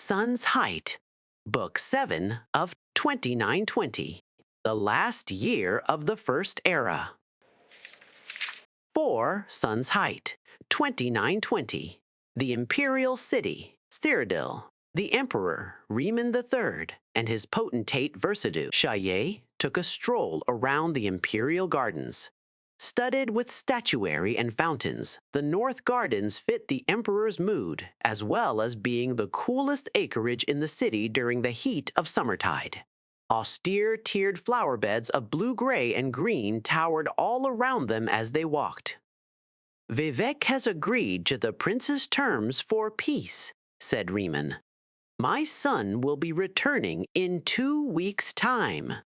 Sun's Height, Book 7 of 2920, the last year of the First Era. 4. Sun's Height, 2920, the Imperial City, Cyrodiil. The Emperor, Riemann III, and his potentate Versidue, Shaye, took a stroll around the Imperial Gardens. Studded with statuary and fountains, the North Gardens fit the Emperor's mood, as well as being the coolest acreage in the city during the heat of summertide. Austere tiered flower beds of blue-gray and green towered all around them as they walked. "Vivek has agreed to the prince's terms for peace," said Riemann. "My son will be returning in 2 weeks' time."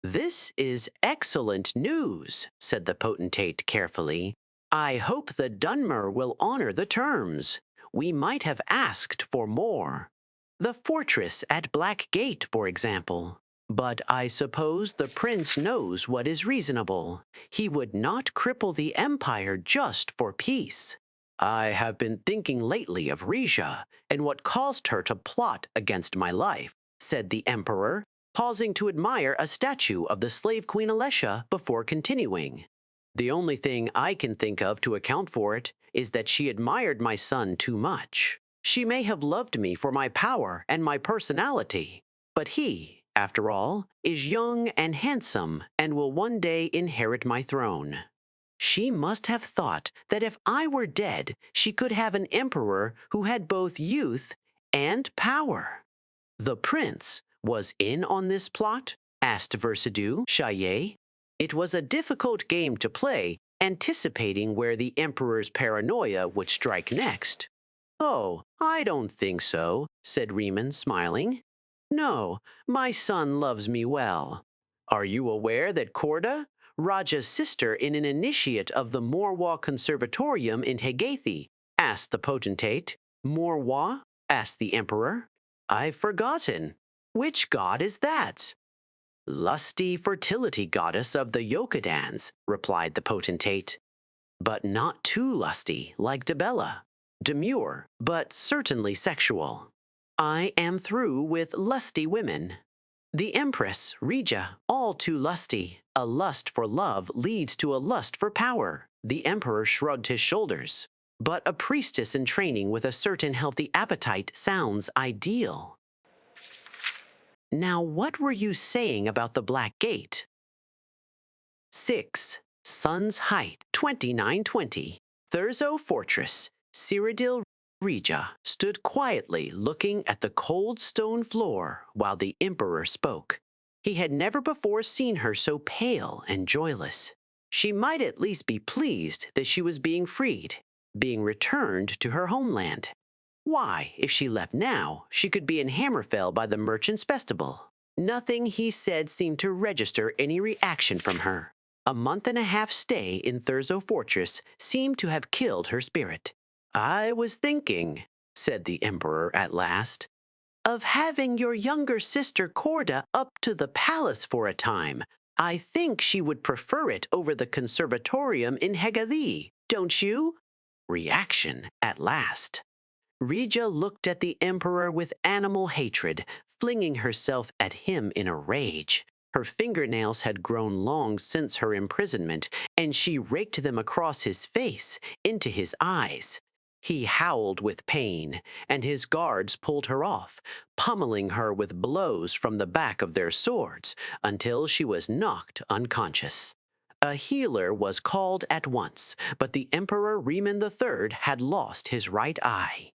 "This is excellent news," said the potentate carefully. "I hope the Dunmer will honor the terms. We might have asked for more. The fortress at Black Gate, for example. But I suppose the prince knows what is reasonable. He would not cripple the empire just for peace. I have been thinking lately of Rija and what caused her to plot against my life," said the emperor, pausing to admire a statue of the slave queen Alessia before continuing. "The only thing I can think of to account for it is that she admired my son too much. She may have loved me for my power and my personality, but he, after all, is young and handsome and will one day inherit my throne. She must have thought that if I were dead, she could have an emperor who had both youth and power." "The prince was in on this plot?" asked Versidue Shaye. It was a difficult game to play, anticipating where the emperor's paranoia would strike next. "Oh, I don't think so," said Riemann, smiling. "No, my son loves me well. Are you aware that Corda, Raja's sister in an initiate of the Morwa Conservatorium in Hegathi?" asked the potentate. "Morwa?" asked the emperor. "I've forgotten. Which god is that?" "Lusty fertility goddess of the Yokadans," replied the potentate. "But not too lusty, like Debella. Demure, but certainly sexual. I am through with lusty women. The Empress, Rija, all too lusty. A lust for love leads to a lust for power." The emperor shrugged his shoulders. "But a priestess in training with a certain healthy appetite sounds ideal." "Now what were you saying about the Black Gate?" 6. Sun's Height, 2920. Thurzo Fortress, Cyrodiil. Rija stood quietly looking at the cold stone floor while the emperor spoke. He had never before seen her so pale and joyless. She might at least be pleased that she was being freed, being returned to her homeland. Why, if she left now, she could be in Hammerfell by the Merchants' Festival. Nothing he said seemed to register any reaction from her. A month-and-a-half stay in Thurzo Fortress seemed to have killed her spirit. "I was thinking," said the emperor at last, "of having your younger sister Corda up to the palace for a time. I think she would prefer it over the conservatorium in Hegathi, don't you?" Reaction at last. Rija looked at the emperor with animal hatred, flinging herself at him in a rage. Her fingernails had grown long since her imprisonment, and she raked them across his face, into his eyes. He howled with pain, and his guards pulled her off, pummeling her with blows from the back of their swords until she was knocked unconscious. A healer was called at once, but the Emperor Riemann III had lost his right eye.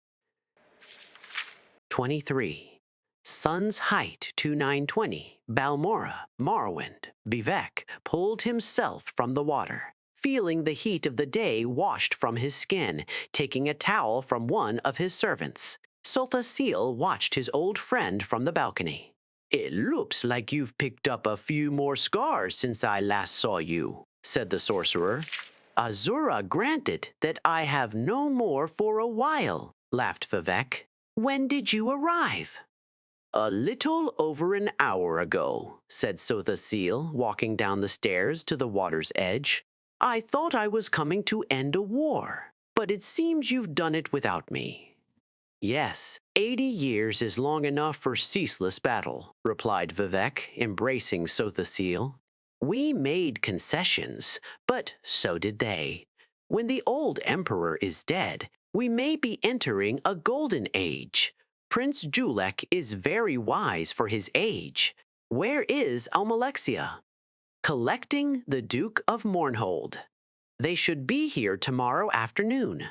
23. Sun's Height, 2920. Balmora, Morrowind, Vivek pulled himself from the water, feeling the heat of the day washed from his skin, taking a towel from one of his servants. Sultha Seal watched his old friend from the balcony. "It looks like you've picked up a few more scars since I last saw you," said the sorcerer. "Azura granted that I have no more for a while," laughed Vivek. "When did you arrive?" "A little over an hour ago," said Sultha Seal, walking down the stairs to the water's edge. "I thought I was coming to end a war, but it seems you've done it without me." Yes, 80 years is long enough for ceaseless battle, replied Vivek, embracing Sothasil. We made concessions, but so did they. When the old emperor is dead, we may be entering a golden age. Prince Julek is very wise for his age. Where is Almalexia? Collecting the Duke of Mournhold. They should be here tomorrow afternoon.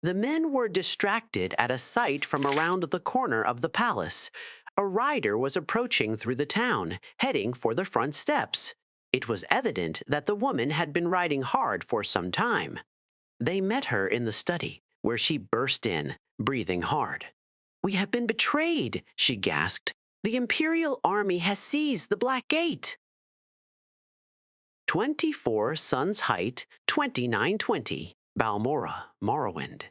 The men were distracted at a sight from around the corner of the palace. A rider was approaching through the town, heading for the front steps. It was evident that the woman had been riding hard for some time. They met her in the study, where she burst in, breathing hard. "We have been betrayed," she gasped. "The Imperial army has seized the Black Gate." 24 Sun's Height, 2920, Balmora, Morrowind.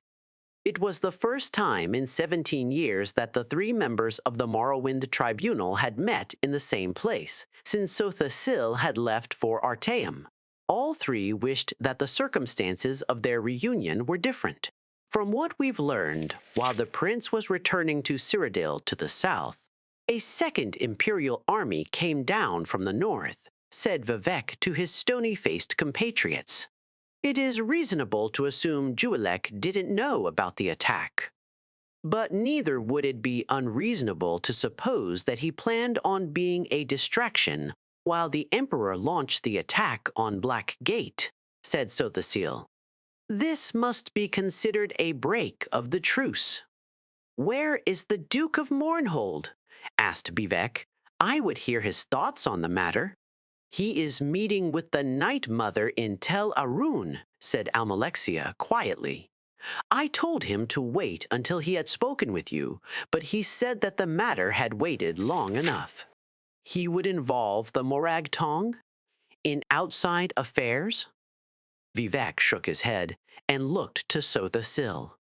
It was the first time in 17 years that the three members of the Morrowind Tribunal had met in the same place, since Sothasil had left for Artaeum. All three wished that the circumstances of their reunion were different. From what we've learned, while the prince was returning to Cyrodiil to the south, a second Imperial army came down from the north, said Vivek to his stony-faced compatriots. It is reasonable to assume Julek didn't know about the attack. But neither would it be unreasonable to suppose that he planned on being a distraction while the Emperor launched the attack on Black Gate, said Sothasil. This must be considered a break of the truce. Where is the Duke of Mournhold? Asked Bivek. I would hear his thoughts on the matter. He is meeting with the Night Mother in Tel Arun, said Almalexia quietly. I told him to wait until he had spoken with you, but he said that the matter had waited long enough. He would involve the Morag Tong in outside affairs? Vivek shook his head and looked to Sothasil.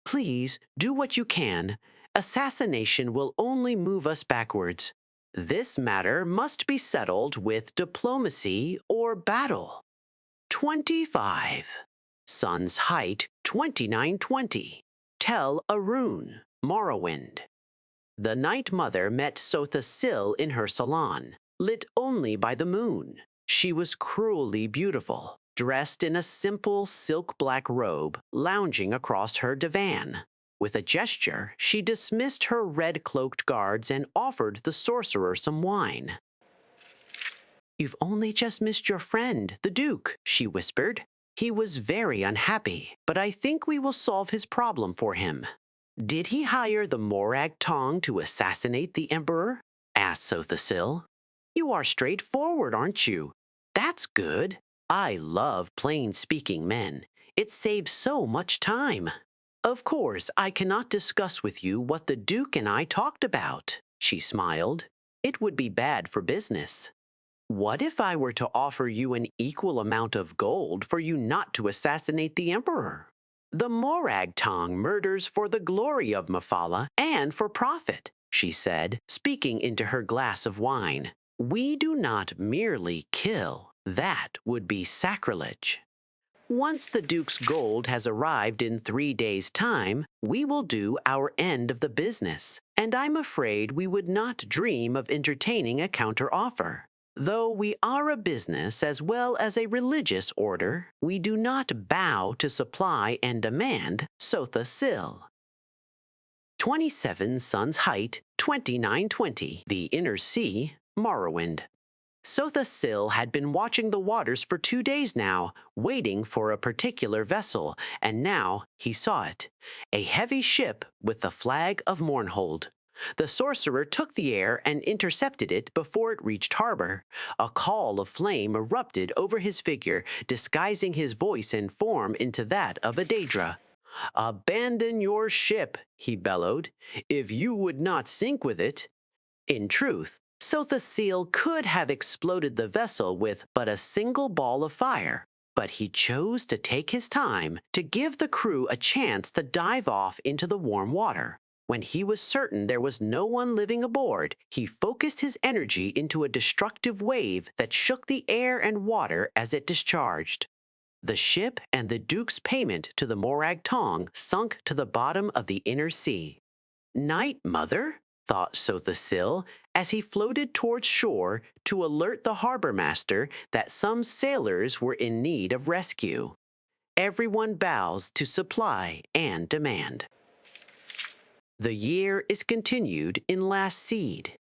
Please, do what you can. Assassination will only move us backwards. This matter must be settled with diplomacy or battle. 25. Sun's Height, 2920. Tel Arun, Morrowind. The Night Mother met Sothasil in her salon, lit only by the moon. She was cruelly beautiful, dressed in a simple silk-black robe, lounging across her divan. With a gesture, she dismissed her red-cloaked guards and offered the sorcerer some wine. You've only just missed your friend, the Duke, she whispered. He was very unhappy, but I think we will solve his problem for him. Did he hire the Morag Tong to assassinate the Emperor? Asked Sothasil. You are straightforward, aren't you? That's good. I love plain-speaking men. It saves so much time. Of course, I cannot discuss with you what the Duke and I talked about, she smiled. It would be bad for business. What if I were to offer you an equal amount of gold for you not to assassinate the Emperor? The Morag Tong murders for the glory of Mephala and for profit, she said, speaking into her glass of wine. We do not merely kill. That would be sacrilege. Once the Duke's gold has arrived in 3 days' time, we will do our end of the business, and I'm afraid we would not dream of entertaining a counteroffer. Though we are a business as well as a religious order, we do not bow to supply and demand, Sothasil. 27 Sun's Height, 2920, the Inner Sea, Morrowind. Sothasil had been watching the waters for 2 days now, waiting for a particular vessel, and now he saw it. A heavy ship with the flag of Mournhold. The sorcerer took the air and intercepted it before it reached harbor. A call of flame erupted over his figure, disguising his voice and form into that of a Daedra. Abandon your ship, he bellowed, if you would not sink with it. In truth, Sothasil could have exploded the vessel with but a single ball of fire, but he chose to take his time to give the crew a chance to dive off into the warm water. When he was certain there was no one living aboard, he focused his energy into a destructive wave that shook the air and water as it discharged. The ship and the Duke's payment to the Morag Tong sunk to the bottom of the inner sea. Night, mother, thought Sothasil as he floated towards shore to alert the harbor master that some sailors were in need of rescue. Everyone bows to supply and demand. The year is continued in Last Seed.